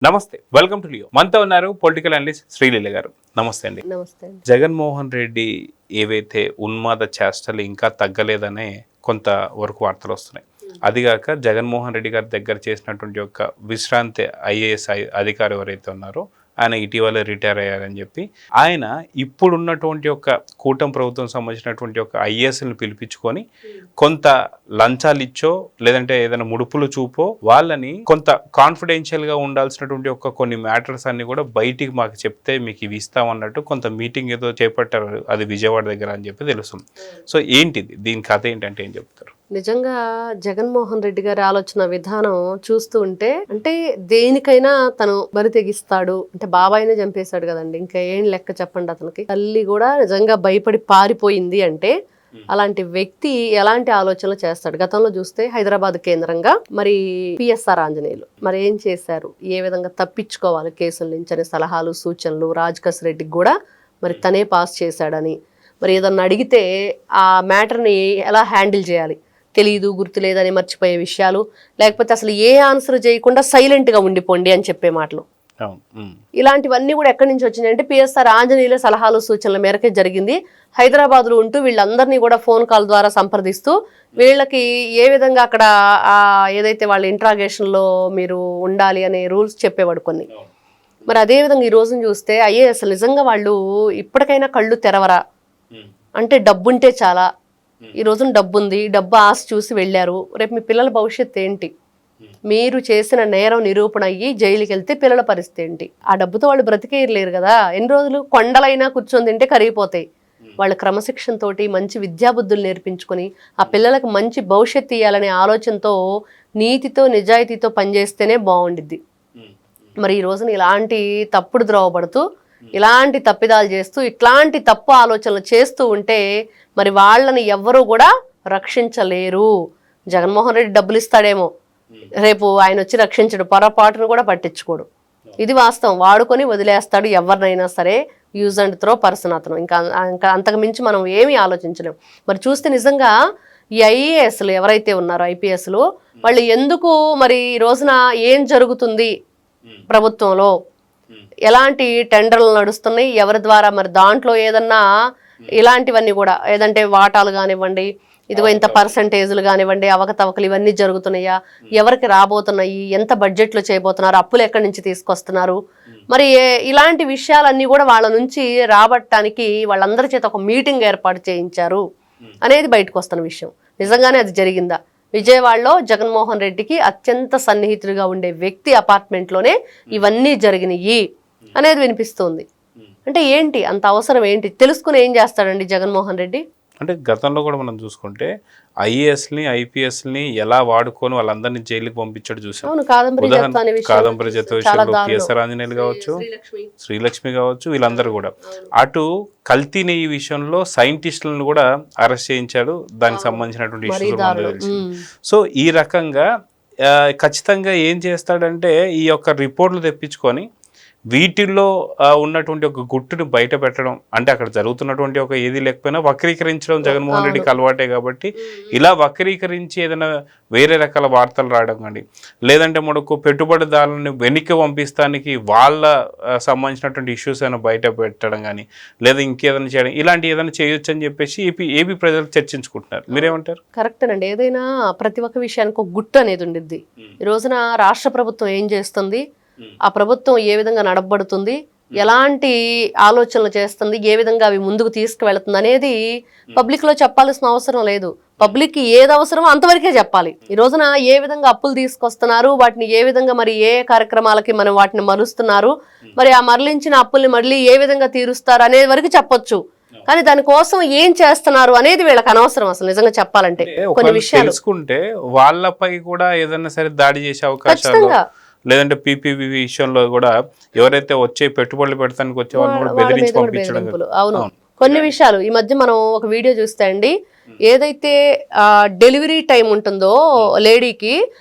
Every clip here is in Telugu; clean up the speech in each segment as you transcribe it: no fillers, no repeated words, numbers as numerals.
నమస్తే, వెల్కమ్ టు లియో. మనతో ఉన్నారు పొలిటికల్ అనలిస్ట్ శ్రీలీల గారు. నమస్తే అండి. నమస్తే అండి. జగన్మోహన్ రెడ్డి ఏవైతే ఉన్మాద చేష్టలు ఇంకా తగ్గలేదనే కొంత వరకు వార్తలు వస్తున్నాయి. అదిగాక జగన్మోహన్ రెడ్డి గారి దగ్గర చేసినటువంటి ఒక విశ్రాంతి ఐఏఎస్ అధికారి ఎవరైతే ఉన్నారో ఆయన ఇటీవల రిటైర్ అయ్యారని చెప్పి ఆయన ఇప్పుడున్నటువంటి ఒక కూటమి ప్రభుత్వం సంబంధించినటువంటి ఒక ఐఏఎస్ని పిలిపించుకొని కొంత లంచాలు ఇచ్చో లేదంటే ఏదైనా ముడుపులు చూపో వాళ్ళని కొంత కాన్ఫిడెన్షియల్గా ఉండాల్సినటువంటి ఒక కొన్ని మ్యాటర్స్ అన్ని కూడా బయటికి మాకు చెప్తే మీకు ఇవి ఇస్తామన్నట్టు కొంత మీటింగ్ ఏదో చేపట్టారు, అది విజయవాడ దగ్గర అని చెప్పి తెలుస్తుంది. సో ఏంటిది, దీని కథ ఏంటంటే ఏం చెప్తారు? నిజంగా జగన్మోహన్ రెడ్డి గారి ఆలోచన విధానం చూస్తూ ఉంటే అంటే దేనికైనా తను బరి తెగిస్తాడు. అంటే బాబాయినే చంపేశాడు కదండి, ఇంకా ఏం లెక్క చెప్పండి. అతనికి తల్లి కూడా నిజంగా భయపడి పారిపోయింది అంటే అలాంటి వ్యక్తి ఎలాంటి ఆలోచనలు చేస్తాడు. గతంలో చూస్తే హైదరాబాద్ కేంద్రంగా మరి పిఎస్ఆర్ ఆంజనేయులు మరి ఏం చేశారు, ఏ విధంగా తప్పించుకోవాలి కేసుల నుంచి అనే సలహాలు సూచనలు రాజకేశ్ రెడ్డికి కూడా మరి తనే పాస్ చేశాడని, మరి ఏదన్నా అడిగితే ఆ మ్యాటర్ని ఎలా హ్యాండిల్ చేయాలి తెలియదు, గుర్తు లేదని మర్చిపోయే విషయాలు, లేకపోతే అసలు ఏ ఆన్సర్ చేయకుండా సైలెంట్గా ఉండిపోండి అని చెప్పే మాటలు, ఇలాంటివన్నీ కూడా ఎక్కడి నుంచి వచ్చినాయి అంటే పిఎస్ఆర్ ఆంజనేయుల సలహాలు సూచనల మేరకే జరిగింది. హైదరాబాద్లో ఉంటూ వీళ్ళందరినీ కూడా ఫోన్ కాల్ ద్వారా సంప్రదిస్తూ వీళ్ళకి ఏ విధంగా అక్కడ ఏదైతే వాళ్ళ ఇంట్రాగేషన్లో మీరు ఉండాలి అనే రూల్స్ చెప్పేవాడు కొన్ని. మరి అదేవిధంగా ఈ రోజున చూస్తే ఐఏఎస్ నిజంగా వాళ్ళు ఇప్పటికైనా కళ్ళు తెరవరా అంటే డబ్బుంటే చాలా, ఈ రోజున డబ్బు ఉంది, డబ్బు ఆశ చూసి వెళ్ళారు, రేపు మీ పిల్లల భవిష్యత్తు ఏంటి? మీరు చేసిన నేరం నిరూపణ అయ్యి జైలుకి వెళ్తే పిల్లల పరిస్థితి ఏంటి? ఆ డబ్బుతో వాళ్ళు బ్రతికేయలేరు కదా. ఎన్ని రోజులు కొండలైనా కూర్చొని తింటే కరిగిపోతాయి. వాళ్ళ క్రమశిక్షణతోటి మంచి విద్యాబుద్ధులు నేర్పించుకొని ఆ పిల్లలకు మంచి భవిష్యత్తు ఇవ్వాలనే ఆలోచనతో నీతితో నిజాయితీతో పనిచేస్తేనే బాగుండిద్ది. మరి ఈ రోజున ఇలాంటి తప్పుడు ద్రోవపడుతూ ఇలాంటి తప్పిదాలు చేస్తూ ఇట్లాంటి తప్పు ఆలోచనలు చేస్తూ ఉంటే మరి వాళ్ళని ఎవ్వరూ కూడా రక్షించలేరు. జగన్మోహన్ రెడ్డి డబ్బులు ఇస్తాడేమో, రేపు ఆయన వచ్చి రక్షించడు, పొరపాటును కూడా పట్టించుకోడు. ఇది వాస్తవం. వాడుకొని వదిలేస్తాడు ఎవరినైనా సరే, యూజ్ అండ్ త్రో పర్సన్ అతను. ఇంకా అంతకు మించి మనం ఏమీ ఆలోచించలేం. మరి చూస్తే నిజంగా ఈ ఐఏఎస్లు ఎవరైతే ఉన్నారో ఐపీఎస్లు వాళ్ళు ఎందుకు మరి ఈ రోజున ఏం జరుగుతుంది ప్రభుత్వంలో, ఎలాంటి టెండర్లు నడుస్తున్నాయి, ఎవరి ద్వారా మరి దాంట్లో ఏదన్నా ఇలాంటివన్నీ కూడా ఏదంటే వాటాలు కానివ్వండి, ఇదిగో ఇంత పర్సంటేజ్లు కానివ్వండి, అవకతవకలు ఇవన్నీ జరుగుతున్నాయా, ఎవరికి రాబోతున్నాయి, ఎంత బడ్జెట్లో చేయబోతున్నారు, అప్పులు ఎక్కడి నుంచి తీసుకొస్తున్నారు, మరి ఇలాంటి విషయాలన్నీ కూడా వాళ్ళ నుంచి రాబట్టడానికి వాళ్ళందరి చేత ఒక మీటింగ్ ఏర్పాటు చేయించారు అనేది బయటకు వస్తున్న విషయం. నిజంగానే అది జరిగిందా? విజయవాడలో జగన్మోహన్ రెడ్డికి అత్యంత సన్నిహితుడిగా ఉండే వ్యక్తి అపార్ట్మెంట్లోనే ఇవన్నీ జరిగినాయి అనేది వినిపిస్తుంది. అంటే ఏంటి అంత అవసరం ఏంటి? తెలుసుకుని ఏం చేస్తాడండి జగన్మోహన్ రెడ్డి? అంటే గతంలో కూడా మనం చూసుకుంటే ఐఏఎస్ని ఐపీఎస్ని ఎలా వాడుకొని వాళ్ళందరినీ జైలుకి పంపించాడు చూసాం. కాదంబరి జత విషయంలో పిఎస్ఆర్ ఆంజనేయులు కావచ్చు, శ్రీలక్ష్మి కావచ్చు, వీళ్ళందరూ కూడా. అటు కల్తీ నెయ్యి విషయంలో సైంటిస్టులను కూడా అరెస్ట్ చేయించాడు, దానికి సంబంధించినటువంటి ఇష్యూస్. సో ఈ రకంగా ఖచ్చితంగా ఏం చేస్తాడంటే ఈ యొక్క రిపోర్ట్లు తెప్పించుకొని వీటిల్లో ఉన్నటువంటి ఒక గుట్టును బయట పెట్టడం, అంటే అక్కడ జరుగుతున్నటువంటి ఒక ఏది లేకపోయినా వక్రీకరించడం జగన్మోహన్ రెడ్డికి అలవాటే. కాబట్టి ఇలా వక్రీకరించి ఏదైనా వేరే రకాల వార్తలు రావడం కానీ, లేదంటే మనకు పెట్టుబడిదారులను వెనక్కి పంపిస్తానికి వాళ్ళ సంబంధించినటువంటి ఇష్యూస్ ఏమైనా బయట పెట్టడం కానీ, లేదా ఇంకేదైనా చేయడం, ఇలాంటి ఏదైనా చేయొచ్చు అని చెప్పేసి ఏపీ ప్రజలు చర్చించుకుంటున్నారు. మీరేమంటారు? కరెక్టేనండి. ఏదైనా ప్రతి ఒక్క విషయానికి ఒక గుట్టు అనేది ఉండిద్ది. ఈ రోజున రాష్ట్ర ప్రభుత్వం ఏం చేస్తుంది, ఆ ప్రభుత్వం ఏ విధంగా నడపబడుతుంది, ఎలాంటి ఆలోచనలు చేస్తుంది, ఏ విధంగా అవి ముందుకు తీసుకువెళ్తుంది అనేది పబ్లిక్ లో చెప్పాల్సిన అవసరం లేదు. పబ్లిక్ కి ఏది అవసరమో అంతవరకే చెప్పాలి. ఈ రోజున ఏ విధంగా అప్పులు తీసుకొస్తున్నారు, వాటిని ఏ విధంగా మరి ఏ కార్యక్రమాలకి మనం వాటిని మరుస్తున్నారు, మరి ఆ మరలించిన అప్పుల్ని మళ్ళీ ఏ విధంగా తీరుస్తారు అనే వరకు చెప్పొచ్చు. కానీ దానికోసం ఏం చేస్తున్నారు అనేది వీళ్ళకి అనవసరం అసలు నిజంగా చెప్పాలంటే. కొన్ని విషయాలు తెలుసుకుంటే వాళ్ళపై కూడా ఏదైనా సరే దాడి చేసే అవకాశాలు, లేదంటే పీపీపీ విషయంలో కూడా ఎవరైతే వచ్చే పెట్టుబడులు పెడతానికి వచ్చే వాళ్ళని కూడా బెదిరించి పంపించడం. అవును, కొన్ని విషయాలు ఈ మధ్య మనం ఒక వీడియో చూస్తే అండి, ఏదైతే డెలివరీ టైం ఉంటుందో లేడీకి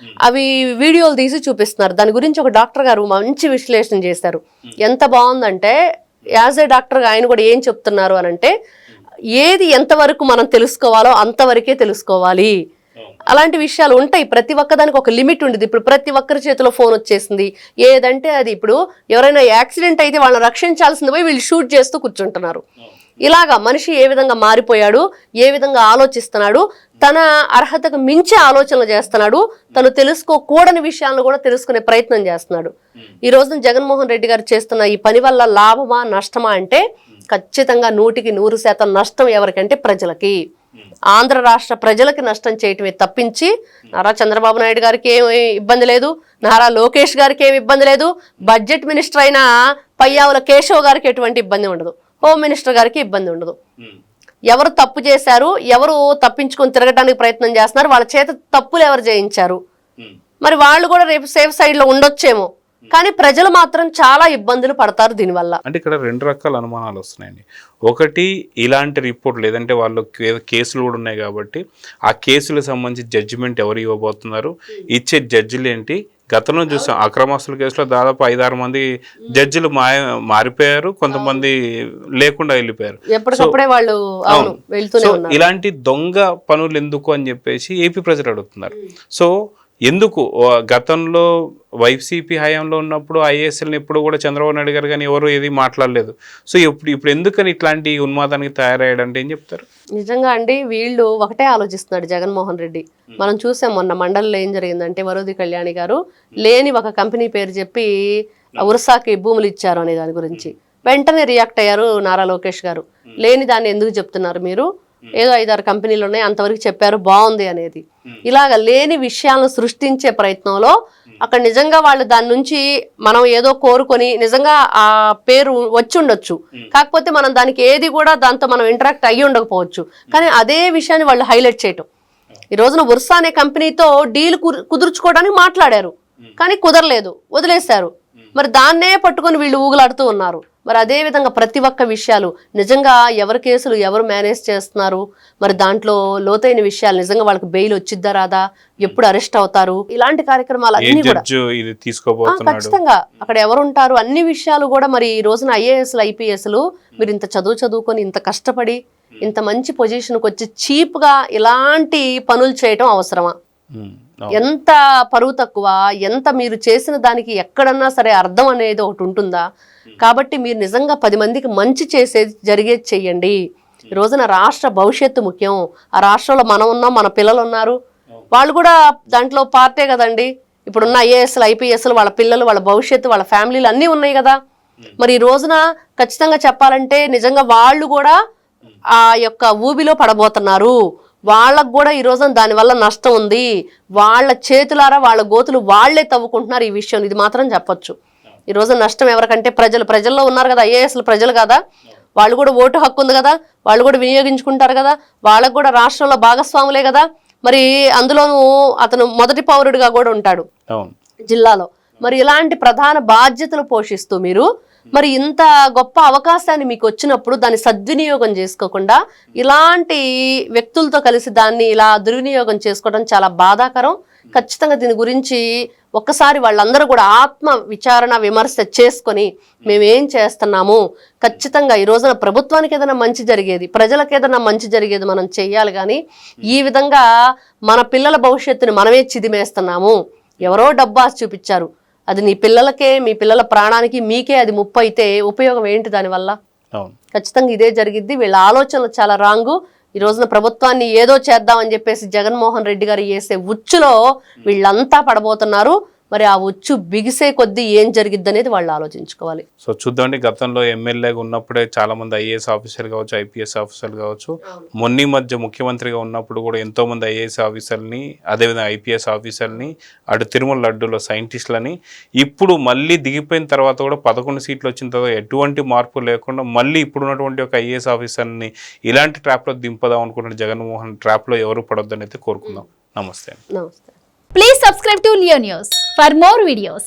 అవి వీడియోలు తీసి చూపిస్తున్నారు. దాని గురించి ఒక డాక్టర్ గారు మంచి విశ్లేషణ చేశారు. ఎంత బాగుందంటే యాజ్ ఏ డాక్టర్ ఆయన కూడా ఏం చెప్తున్నారు అని అంటే, ఏది ఎంతవరకు మనం తెలుసుకోవాలో అంతవరకే తెలుసుకోవాలి. అలాంటి విషయాలు ఉంటాయి. ప్రతి ఒక్కదానికి ఒక లిమిట్ ఉండేది. ఇప్పుడు ప్రతి ఒక్కరి చేతిలో ఫోన్ వచ్చేసింది. ఏదంటే అది ఇప్పుడు ఎవరైనా యాక్సిడెంట్ అయితే వాళ్ళని రక్షించాల్సింది పోయి వీళ్ళు షూట్ చేస్తూ కూర్చుంటున్నారు. ఇలాగా మనిషి ఏ విధంగా మారిపోయాడు, ఏ విధంగా ఆలోచిస్తున్నాడు, తన అర్హతకు మించి ఆలోచనలు చేస్తున్నాడు, తను తెలుసుకోకూడని విషయాలను కూడా తెలుసుకునే ప్రయత్నం చేస్తున్నాడు. ఈ రోజున జగన్మోహన్ రెడ్డి గారు చేస్తున్న ఈ పని వల్ల లాభమా నష్టమా అంటే ఖచ్చితంగా 100% నష్టం ఎవరికంటే ప్రజలకి. ఆంధ్ర రాష్ట్ర ప్రజలకి నష్టం చేయటమే తప్పించి నారా చంద్రబాబు నాయుడు గారికి ఏమి ఇబ్బంది లేదు, నారా లోకేష్ గారికి ఏమి ఇబ్బంది లేదు, బడ్జెట్ మినిస్టర్ అయిన పయ్యావుల కేశవ్ గారికి ఎటువంటి ఇబ్బంది ఉండదు, హోమ్ మినిస్టర్ గారికి ఇబ్బంది ఉండదు. ఎవరు తప్పు చేశారు, ఎవరు తప్పించుకొని తిరగడానికి ప్రయత్నం చేస్తున్నారు, వాళ్ళ చేత తప్పులు ఎవరు చేయించారు, మరి వాళ్ళు కూడా రేపు సేఫ్ సైడ్ లో ఉండొచ్చేమో. కానీ ప్రజలు మాత్రం చాలా ఇబ్బందులు పడతారు దీనివల్ల. అంటే ఇక్కడ 2 రకాల అనుమానాలు వస్తున్నాయండి. ఒకటి, ఇలాంటి రిపోర్ట్ లేదంటే వాళ్ళు కేసులు కూడా ఉన్నాయి కాబట్టి ఆ కేసులకు సంబంధించి జడ్జిమెంట్ ఎవరు ఇవ్వబోతున్నారు, ఇచ్చే జడ్జిలు ఏంటి. గతంలో చూసాం అక్రమాస్తుల కేసులో దాదాపు 5-6 మంది జడ్జిలు మారిపోయారు, కొంతమంది లేకుండా వెళ్ళిపోయారు. సో ఇలాంటి దొంగ పనులు ఎందుకు అని చెప్పేసి ఏపీ ప్రజలు అడుగుతున్నారు. సో ఎందుకు గతంలో వైసీపీ హయాంలో ఉన్నప్పుడు ఐఏఎస్ఎల్ని ఎప్పుడు కూడా చంద్రబాబు నాయుడు గారు కానీ ఎవరు ఏది మాట్లాడలేదు. సో ఇప్పుడు ఎందుకని ఇట్లాంటి ఉన్మాదానికి తయారయ్యాడంటే ఏం చెప్తారు? నిజంగా అండి, వీళ్ళు ఒకటే ఆలోచిస్తున్నాడు జగన్మోహన్ రెడ్డి. మనం చూసాం మొన్న మండలిలో ఏం జరిగిందంటే వరోధి కళ్యాణి గారు లేని ఒక కంపెనీ పేరు చెప్పి ఉర్సాకి భూములు ఇచ్చారు అనే దాని గురించి వెంటనే రియాక్ట్ అయ్యారు నారా లోకేష్ గారు. లేని దాన్ని ఎందుకు చెప్తున్నారు మీరు, ఏదో 5-6 కంపెనీలు ఉన్నాయి అంతవరకు చెప్పారు బాగుంది అనేది. ఇలాగ లేని విషయాలను సృష్టించే ప్రయత్నంలో అక్కడ నిజంగా వాళ్ళు దాని నుంచి మనం ఏదో కోరుకొని నిజంగా ఆ పేరు వచ్చి ఉండొచ్చు, కాకపోతే మనం దానికి ఏది కూడా దాంతో మనం ఇంటరాక్ట్ అయ్యి ఉండకపోవచ్చు. కానీ అదే విషయాన్ని వాళ్ళు హైలైట్ చేయటం. ఈ రోజున ఉర్సా అనే కంపెనీతో డీల్ కుదుర్చుకోవడానికి మాట్లాడారు, కానీ కుదరలేదు, వదిలేశారు. మరి దాన్నే పట్టుకొని వీళ్ళు ఊగులాడుతూ ఉన్నారు. మరి అదే విధంగా ప్రతి ఒక్క విషయాలు నిజంగా ఎవరి కేసులు ఎవరు మేనేజ్ చేస్తున్నారు, మరి దాంట్లో లోతైన విషయాలు నిజంగా వాళ్ళకి బెయిల్ వచ్చిద్దా రాదా, ఎప్పుడు అరెస్ట్ అవుతారు, ఇలాంటి కార్యక్రమాలు అన్ని కూడా ఖచ్చితంగా అక్కడ ఎవరు ఉంటారు, అన్ని విషయాలు కూడా. మరి ఈ రోజున ఐఏఎస్లు ఐపీఎస్లు మీరు ఇంత చదువుకొని ఇంత కష్టపడి ఇంత మంచి పొజిషన్కి వచ్చి చీప్గా ఇలాంటి పనులు చేయటం అవసరమా? ఎంత పరువు తక్కువ, ఎంత మీరు చేసిన దానికి ఎక్కడన్నా సరే అర్థం అనేది ఒకటి ఉంటుందా? కాబట్టి మీరు నిజంగా 10 మందికి మంచి చేసేది జరిగేది చెయ్యండి. ఈ రోజున రాష్ట్ర భవిష్యత్తు ముఖ్యం. ఆ రాష్ట్రంలో మనం ఉన్నాం, మన పిల్లలు ఉన్నారు, వాళ్ళు కూడా దాంట్లో పార్టే కదండి. ఇప్పుడున్న ఐఏఎస్లు ఐపీఎస్లు వాళ్ళ పిల్లలు, వాళ్ళ భవిష్యత్తు, వాళ్ళ ఫ్యామిలీలు అన్నీ ఉన్నాయి కదా. మరి ఈ రోజున ఖచ్చితంగా చెప్పాలంటే నిజంగా వాళ్ళు కూడా ఆ యొక్క ఊబిలో పడబోతున్నారు. వాళ్ళకు కూడా ఈ రోజున దానివల్ల నష్టం ఉంది. వాళ్ళ చేతులారా వాళ్ళ గోతులు వాళ్లే తవ్వుకుంటున్నారు ఈ విషయం. ఇది మాత్రం చెప్పొచ్చు. ఈ రోజు నష్టం ఎవరికంటే ప్రజల్లో ఉన్నారు కదా, ఐఏఎస్లు ప్రజలు కదా, వాళ్ళు కూడా ఓటు హక్కు ఉంది కదా, వాళ్ళు కూడా వినియోగించుకుంటారు కదా, వాళ్ళకు కూడా రాష్ట్రంలో భాగస్వాములే కదా. మరి అందులోనూ అతను మొదటి పౌరుడిగా కూడా ఉంటాడు జిల్లాలో. మరి ఇలాంటి ప్రధాన బాధ్యతలు పోషిస్తూ మీరు మరి ఇంత గొప్ప అవకాశాన్ని మీకు వచ్చినప్పుడు దాన్ని సద్వినియోగం చేసుకోకుండా ఇలాంటి వ్యక్తులతో కలిసి దాన్ని ఇలా దుర్వినియోగం చేసుకోవడం చాలా బాధాకరం. ఖచ్చితంగా దీని గురించి ఒక్కసారి వాళ్ళందరూ కూడా ఆత్మ విచారణ విమర్శ చేసుకొని మేమేం చేస్తున్నాము, ఖచ్చితంగా ఈ రోజున ప్రభుత్వానికి ఏదైనా మంచి జరిగేది, ప్రజలకు ఏదైనా మంచి జరిగేది మనం చెయ్యాలి. కానీ ఈ విధంగా మన పిల్లల భవిష్యత్తుని మనమే చిదిమేస్తున్నాము. ఎవరో డబ్బాస్ చూపించారు, అది నీ పిల్లలకే, మీ పిల్లల ప్రాణానికి మీకే అది ముప్పు అయితే ఉపయోగం ఏంటి దానివల్ల? ఖచ్చితంగా ఇదే జరిగిద్ది. వీళ్ళ ఆలోచనలు చాలా రాంగు. ఈ రోజున ప్రభుత్వాన్ని ఏదో చేద్దామని చెప్పేసి జగన్మోహన్ రెడ్డి గారు వేసే ఉచ్చులో వీళ్ళంతా పడబోతున్నారు. మరి ఆ ఉచ్చు బిగిసే కొద్దీ ఏం జరిగిద్ది అనేది వాళ్ళు ఆలోచించుకోవాలి. సో చూద్దామండి, గతంలో ఎమ్మెల్యేగా ఉన్నప్పుడే చాలా మంది ఐఏఎస్ ఆఫీసర్లు కావచ్చు, ఐపీఎస్ ఆఫీసర్లు కావచ్చు, మొన్న మధ్య ముఖ్యమంత్రిగా ఉన్నప్పుడు కూడా ఎంతో మంది ఐఏఎస్ ఆఫీసర్ని, అదేవిధంగా ఐపీఎస్ ఆఫీసర్ని, అటు తిరుమల లడ్డూలో సైంటిస్టులని, ఇప్పుడు మళ్ళీ దిగిపోయిన తర్వాత కూడా 11 సీట్లు వచ్చిన తర్వాత ఎటువంటి మార్పు లేకుండా మళ్ళీ ఇప్పుడున్నటువంటి ఒక ఐఏఎస్ ఆఫీసర్ని ఇలాంటి ట్రాప్లో దింపదాం అనుకుంటున్న జగన్మోహన్ ట్రాప్లో ఎవరు పడొద్దని అయితే కోరుకుందాం. నమస్తే. నమస్తే. Please subscribe to Leo News for more videos.